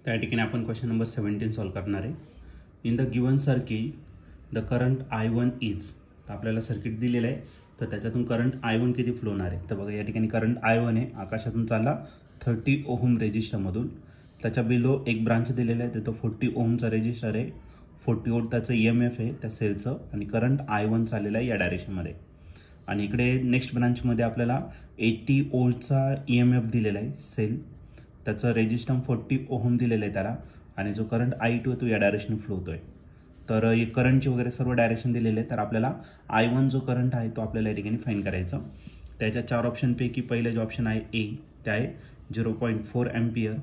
त्या ठिकाणी आपण क्वेश्चन नंबर 17 सॉल्व करणार आहे. In the given circuit the current I1 is, तर आपल्याला सर्किट दिलेलं आहे, तर त्याच्यातून करंट I1 किती फ्लो होणार आहे. तर बघा या ठिकाणी करंट I1 आहे, आकाशातून चालला 30 ओहम रेजिस्टरमधून. त्याच्या बिलो एक ब्रांच दिलेला आहे, तो 40 ओहमचा रेजिस्टर आहे, 40 वोल्ट त्याचं EMF आहे त्या सेलचं, आणि करंट I1 चाललेला आहे या डायरेक्शनमध्ये. आणि इकडे नेक्स्ट ब्रांचमध्ये आपल्याला 80 वोल्टचा EMF दिलेला आहे सेल, त्याचं रेजिस्टन्स 40 ओहम दिलेलं आहे त्याला, आणि जो करंट I2 आहे तो या डायरेक्शन फ्लो होतोय. तर हे करंटचे वगैरे सर्व डायरेक्शन दिलेले आहे. तर आपल्याला I1 जो करंट आहे तो आपल्याला या ठिकाणी फाइंड करायचा. त्याच्या 4 ऑप्शनपैकी पहिले जो ऑप्शन आहे ए, ते आहे 0.4 एम्पियर,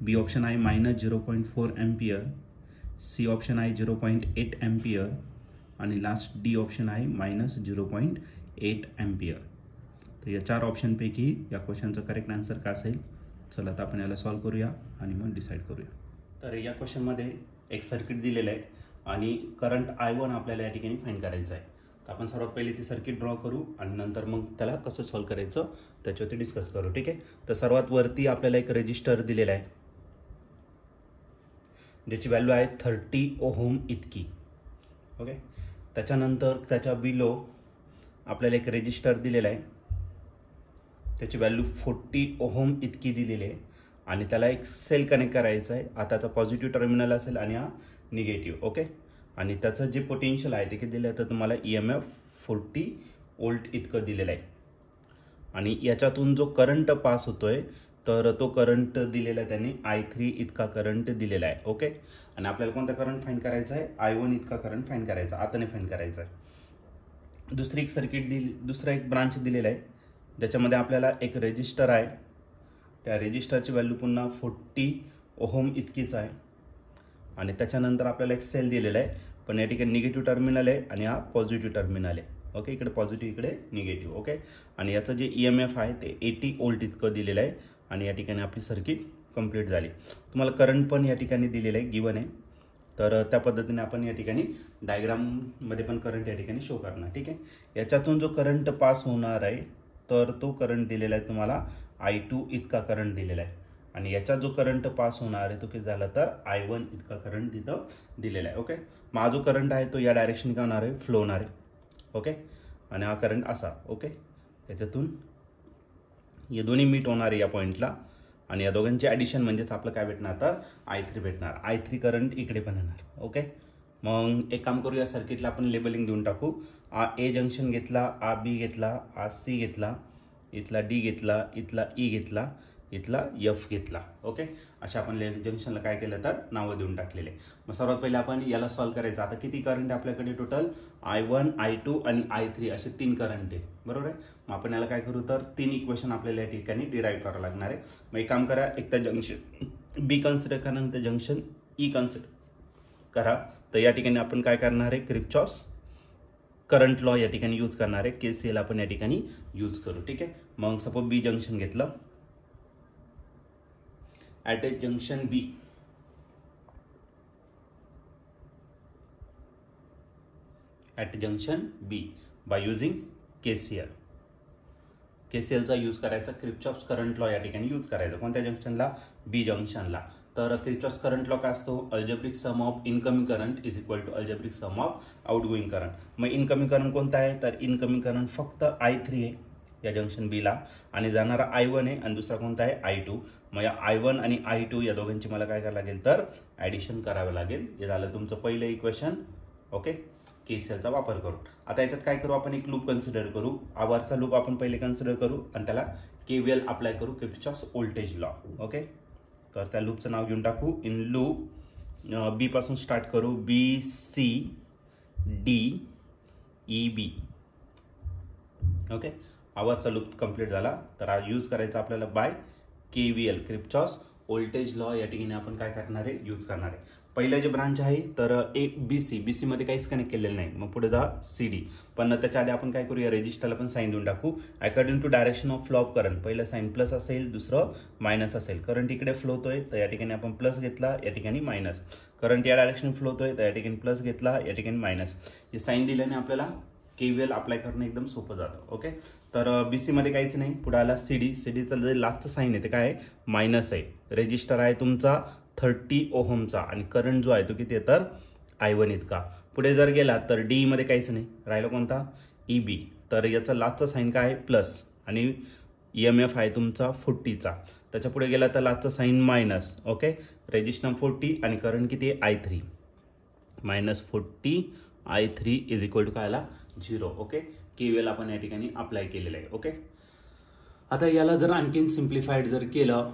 बी ऑप्शन आहे -0.4 एम्पियर, सी ऑप्शन आहे 0.8 एम्पियर, आणि लास्ट डी ऑप्शन आहे -0.8 एम्पियर. तर या 4 ऑप्शनपैकी या क्वेश्चनचं करेक्ट आन्सर काय असेल. चला आता आपण याला सॉल्व करूया आणि मग डिसाईड करूया. तर या क्वेश्चनमध्ये एक सर्किट दिलेलं आहे आणि करंट I1 आपल्याला या ठिकाणी फाइंड करायचं आहे. तर आपण सर्वात पहिले ती सर्किट ड्रॉ करू आणि नंतर मग त्याला कसं सॉल्व करायचं त्याच्यावरती डिस्कस करू. ठीक आहे. तर सर्वात वरती आपल्याला एक रेजिस्टर दिलेला आहे ज्याची व्हॅल्यू आहे 30 ओहम इतकी. ओके. त्याच्यानंतर त्याच्या बिलो आपल्याला एक रेजिस्टर दिलेला आहे, त्याची व्हॅल्यू 40 ओहम इतकी दिलेली आहे, आणि त्याला एक सेल कनेक्ट करायचा आहे. हा त्याचा पॉझिटिव्ह टर्मिनल असेल आणि हा निगेटिव्ह. ओके. आणि त्याचं जे पोटेन्शियल आहे ते किती दिलं आहे, तर तुम्हाला EMF 40 वोल्ट इतकं दिलेलं आहे. आणि याच्यातून जो करंट पास होतोय तर तो करंट दिलेला आहे त्यांनी I3 इतका करंट दिलेला आहे. ओके. आणि आपल्याला कोणता करंट फाइंड करायचा आहे, I1 इतका करंट फाइंड करायचा, आता नाही फाइंड करायचा आहे. दुसरी एक सर्किट दुसरा एक ब्रांच दिलेला आहे ज्याच्यामध्ये आपल्याला एक रेजिस्टर आहे, त्या रेजिस्टरची व्हॅल्यू पुन्हा 40 ओहम इतकीच आहे, आणि त्याच्यानंतर आपल्याला एक सेल दिलेला आहे, पण या ठिकाणी निगेटिव्ह टर्मिनल आहे आणि हा पॉझिटिव्ह टर्मिनल आहे. ओके. इकडे पॉझिटिव्ह इकडे निगेटिव्ह. ओके. आणि याचं जे EMF आहे ते 80 वोल्ट इतकं दिलेलं आहे, आणि या ठिकाणी आपली सर्किट कंप्लीट झाली. तुम्हाला करंट पण या ठिकाणी दिलेलं आहे, गिवन आहे. तर त्या पद्धतीने आपण या ठिकाणी डायग्राममध्ये पण करंट या ठिकाणी शो करणार. ठीक आहे. याच्यातून जो करंट पास होणार आहे तर तो करंट दिलेला आहे तुम्हाला I2 इतका करंट दिलेला आहे, आणि याचा जो करंट पास होणार आहे तो किती झाला तर I1 इतका करंट तिथं दिलेला आहे. ओके. मग हा जो करंट आहे तो या डायरेक्शन काय होणार आहे, फ्लो होणार आहे. ओके. आणि हा करंट असा. ओके. याच्यातून हे दोन्ही मीट होणार आहे या पॉईंटला, आणि या दोघांचे ॲडिशन म्हणजेच आपलं काय भेटणार तर I3 भेटणार. I3 करंट इकडे पण येणार. ओके. मग एक काम करू, या सर्किटला आपण लेबलिंग देऊन टाकू. आ ए जंक्शन घेतला, आ बी घेतला, आ सी घेतला, इथला डी घेतला, इथला ई घेतला, इथला F घेतला. ओके. अशा आपण जंक्शनला काय केलं तर नावं देऊन टाकलेले. मग सर्वात पहिले आपण याला सॉल्व करायचं. आता किती करंट आहे आपल्याकडे टोटल, I1, I2 आणि I3 असे 3 करंट आहे, बरोबर आहे. मग आपण याला काय करू तर 3 इक्वेशन आपल्याला या ठिकाणी डिराईव्ह करावं लागणार आहे. मग एक काम करा, एक तर जंक्शन बी कन्सिडर करा, नंतर जंक्शन ई कन्सिडर करा. तर या ठिकाणी आपण काय करणार आहे, किर्चॉफ्स करंट लॉ या ठिकाणी यूज करणार आहे, KCL आपण या ठिकाणी यूज करू. ठीक आहे. मग सपोज बी जंक्शन घेतलं, at A junction B by using KCLचा यूज करायचा, किर्चॉफ्स करंट लॉ या ठिकाणी यूज करायचा. कोणत्या जंक्शनला, बी जंक्शनला. तर किर्चॉफ्स करंट लॉ काय असतो, algebraic sum of incoming current is equal to algebraic sum of outgoing current. मग इनकमिंग करंट कोणता आहे तर इनकमिंग करंट फक्त I3 आहे या जंक्शन बीला, आणि जाणारा I1 आहे, आणि दुसरा कोणता आहे I2. मग या I1 आणि I2 या दोघांची मला काय करावं लागेल तर ॲडिशन करावं लागेल. हे झालं तुमचं पहिलं इक्वेशन. ओके. KCLचा वापर करू. आता याच्यात काय करू, आपण एक लूप कन्सिडर करू. आवरचा लूप आपण पहिले कन्सिडर करू आणि त्याला KVL अप्लाय करू, किर्चॉफ्स व्होल्टेज लॉ. ओके. तर त्या लूपचं नाव घेऊन टाकू, इन लूप बी पासून स्टार्ट करू, BCDEB. ओके. आवरचा लूप कंप्लीट झाला. तर हा यूज करायचा आपल्याला by KVL, Kirchhoff's voltage law या ठिकाणी आपण काय करणार आहे, यूज करणार आहे. पहिलं जे ब्रांच आहे तर एक BC मध्ये काहीच कनेक्ट केलेलं नाही. मग पुढे जा CD, पण त्याच्या आधी आपण काय करूया, रेजिस्टरला पण साईन देऊन टाकू. According to direction of flow of current, पहिलं साईन प्लस असेल, दुसरं मायनस असेल. करंट इकडे फ्लो होतोय तर या ठिकाणी आपण प्लस घेतला, या ठिकाणी मायनस. करंट या डायरेक्शन फ्लो होतोय तर या ठिकाणी प्लस घेतला, या ठिकाणी मायनस. हे साईन दिल्याने आपल्याला KVL अप्लाय करणं एकदम सोपं जातं. ओके. तर BC मध्ये काहीच नाही. पुढे आला CD. CDचं जे लास्टचं साईन आहे ते काय आहे, मायनस आहे. रेजिस्टर आहे तुमचा 30 ओहमचा आणि करंट जो आहे तो किती आहे तर I1 इतका. पुढे जर गेला तर डी मध्ये काहीच नाही, राहिला कोणता EB. तर याचा लास्टचा साईन काय आहे प्लस आणि EMF आहे तुमचा 40चा. त्याच्या पुढे गेला तर लास्टचा साईन मायनस. ओके, रेजिस्टन्स 40 आणि करंट किती आहे I3 -40 I3 is equal to काय आला 0. ओके, KVL आपण या ठिकाणी अप्लाय केलेलं आहे. ओके, आता याला जर आणखीन सिम्प्लिफाईड जर केलं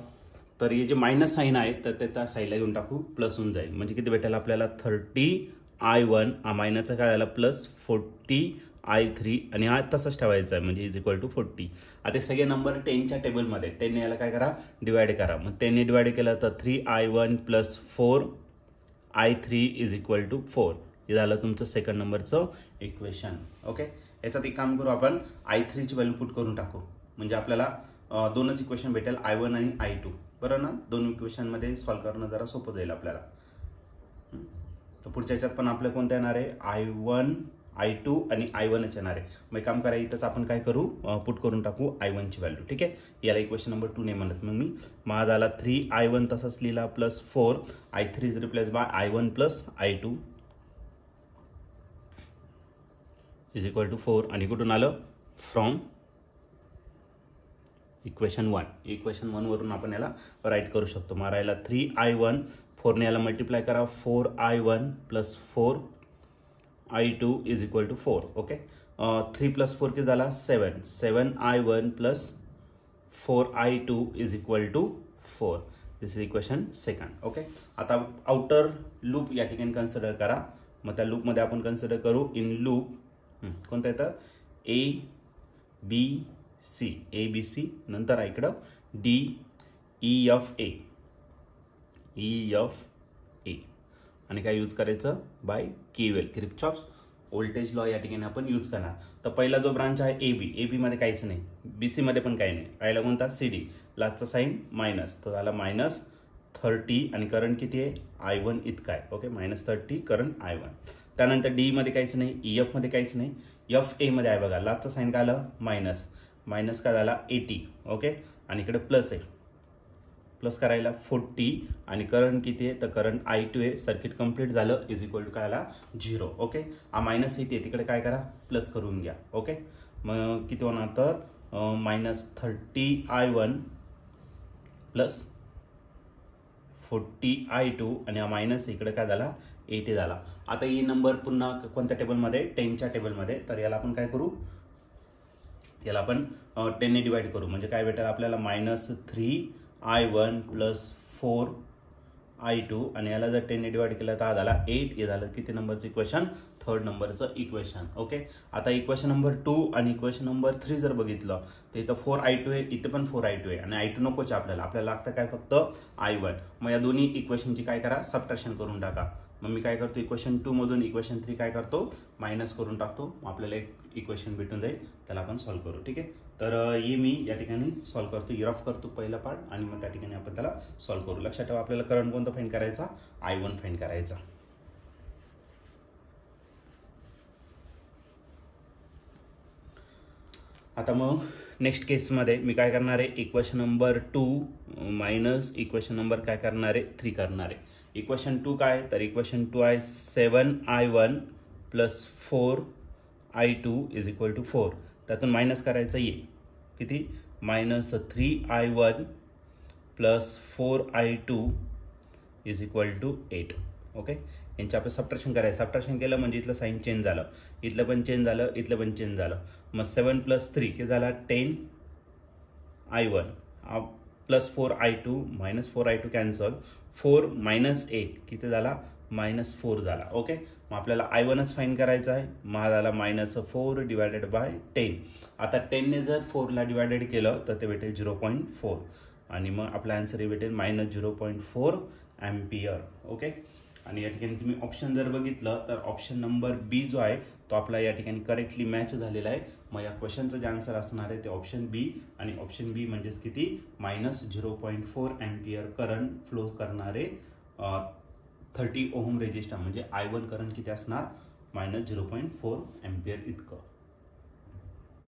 तर हे जे मायनस साईन आहे तर ते त्या साईडला घेऊन टाकू, प्लस होऊन जाईल. म्हणजे किती भेटेल आपल्याला 30 I1 मायनसचा काय आला प्लस 40 I3 आणि हा तसंच ठेवायचा आहे म्हणजे इज इक्वल टू 40. आता सगळे नंबर 10च्या टेबलमध्ये 10 याला काय करा डिवाइड करा. मग 10 ने डिवाइड केलं तर 3I1 plus 4 I3 is equal to 4. हे झालं तुमचं सेकंड नंबरचं इक्वेशन. ओके, याच्यात एक काम करू आपण I3 ची व्हॅल्यू पुट करून टाकू म्हणजे आपल्याला दोनच इक्वेशन भेटेल I1 आणि I2. बरोबर ना, दोन इक्वेशनमध्ये सॉल्व्ह करणं जरा सोपं जाईल आपल्याला. तर पुढच्या याच्यात पण आपलं कोणतं येणार आहे I1 I2 आणि I1च येणार आहे. मग काम करा इथंच आपण काय करू पुट करून टाकू I1 ची व्हॅल्यू. ठीक आहे, याला इक्वेशन नंबर 2 ने म्हणत मग मी माझा आला 3I1 तसंच लिहिला plus 4 I3 is replace by I1 plus I2 is equal to 4 आणि कुठून आलं फ्रॉम इक्वेशन 1. इक्वेशन 1 वरून आपण याला राईट करू शकतो. मारायला 3I1 4 ने याला मल्टिप्लाय करा 4I1 plus 4I2 is equal to 4. Okay, 3 plus 4 किती झाला 7. 7I1 plus 4I2 is equal to 4. This is equation second. Okay, आता आउटर लूप या ठिकाणी कन्सिडर करा. मग त्या लूपमध्ये आपण कन्सिडर करू इन लूप कोणतं येतं ABC नंतर इकडं DEFA आणि काय यूज करायचं by KVL Kirchhoff's voltage law या ठिकाणी आपण यूज करणार. तर पहिला जो ब्रांच आहे AB मध्ये काहीच नाही, BC मध्ये पण काही नाही, राहिला कोणता CD. लास्टचा साईन मायनस, तो झाला -30 आणि करंट किती आहे I1 इतका आहे. Okay, -30 current I1. त्यानंतर D मध्ये काहीच नाही, EF मध्ये काहीच नाही, FA मध्ये आहे बघा लास्टचा साईन काय आलं मायनस काय झाला 80. ओके, आणि इकडे प्लस आहे, प्लस करायला 40 आणि करंट किती आहे तर करंट I2 आहे. सर्किट कंप्लीट झालं इज इक्वल टू काय आला 0. ओके, हा -80 आहे तिकडे काय करा प्लस करून घ्या. ओके, मग किती होणार तर -30 I1 प्लस 40 I2 आणि हा मायनस इकडे काय झाला 80 झाला. आता ही नंबर पुन्हा कोणत्या टेबलमध्ये 10च्या टेबलमध्ये. तर याला आपण काय करू, याला आपण 10 ने डिवाइड करू म्हणजे काय भेटेल आपल्याला -3I1 प्लस 4I2 आणि याला जर 10 ने डिवाइड केलं तर हा झाला 8. हे झालं किती नंबरचं इक्वेशन थर्ड नंबरचं इक्वेशन. ओके, आता इक्वेशन नंबर 2 आणि इक्वेशन नंबर 3 जर बघितलं तर इथं 4I2 आहे, इथं पण 4I2 आहे आणि I2 नकोच आपल्याला लागतं काय फक्त I1. मग या दोन्ही इक्वेशनची काय करा सबट्रॅक्शन करून टाका. मग मी काय करतो इक्वेशन 2 मधून इक्वेशन 3 काय करतो मायनस करून टाकतो. आपल्याला एक इक्वेशन भेटून जाईल, त्याला आपण सॉल्व्ह करू. ठीक आहे, तर हे मी या ठिकाणी सॉल्व्ह करतो, रफ करतो पहिला पार्ट आणि मग त्या ठिकाणी आपण त्याला सॉल्व्ह करू. लक्षात ठेवा आपल्याला करंट कोणता फाइंड करायचा I1 फाइंड करायचा. आता मग नेक्स्ट केसमध्ये मी काय करणार आहे equation number 2 minus equation number काय करणार आहे 3 करणार आहे. इक्वेशन 2 काय तर इक्वेशन 2 आहे 7I1 plus 4I2 is equal to 4. त्यातून मायनस करायचं ये किती -3I1 plus 4I2 is equal to 8. Okay, यांचे आपण सबट्रॅक्शन करायचं. सबट्रॅक्शन केलं म्हणजे इथलं साईन चेंज झालं, इथलं पण चेंज झालं, इथलं पण चेंज झालं. मग 7 + 3 किती झाला 10I1 plus 4I2 -4I2 cancel, 4 - 8 किती झाला -4 झाला. ओके, मग आपल्याला I1च फाइंड करायचा आहे. मग झाला -4 डिवायडेड बाय 10. आता 10 ने जर 4 ला डिवायडेड केलं तर ते भेटेल 0.4 आणि मग आपला आन्सर हे भेटेल -0.4 अँपियर. ओके, आणि या ठिकाणी तुम्ही ऑप्शन जर बघितलं तर ऑप्शन नंबर बी जो आहे तो आपला या ठिकाणी करेक्टली मॅच झालेला आहे. मग या क्वेश्चनचं जे आन्सर असणार आहे ते ऑप्शन बी आणि ऑप्शन बी म्हणजेच किती -0.4 अँपियर करंट फ्लो करणारे 30 ओहम रेजिस्टर म्हणजे I1 करंट किती असणार -0.4 अँपियर इतकं.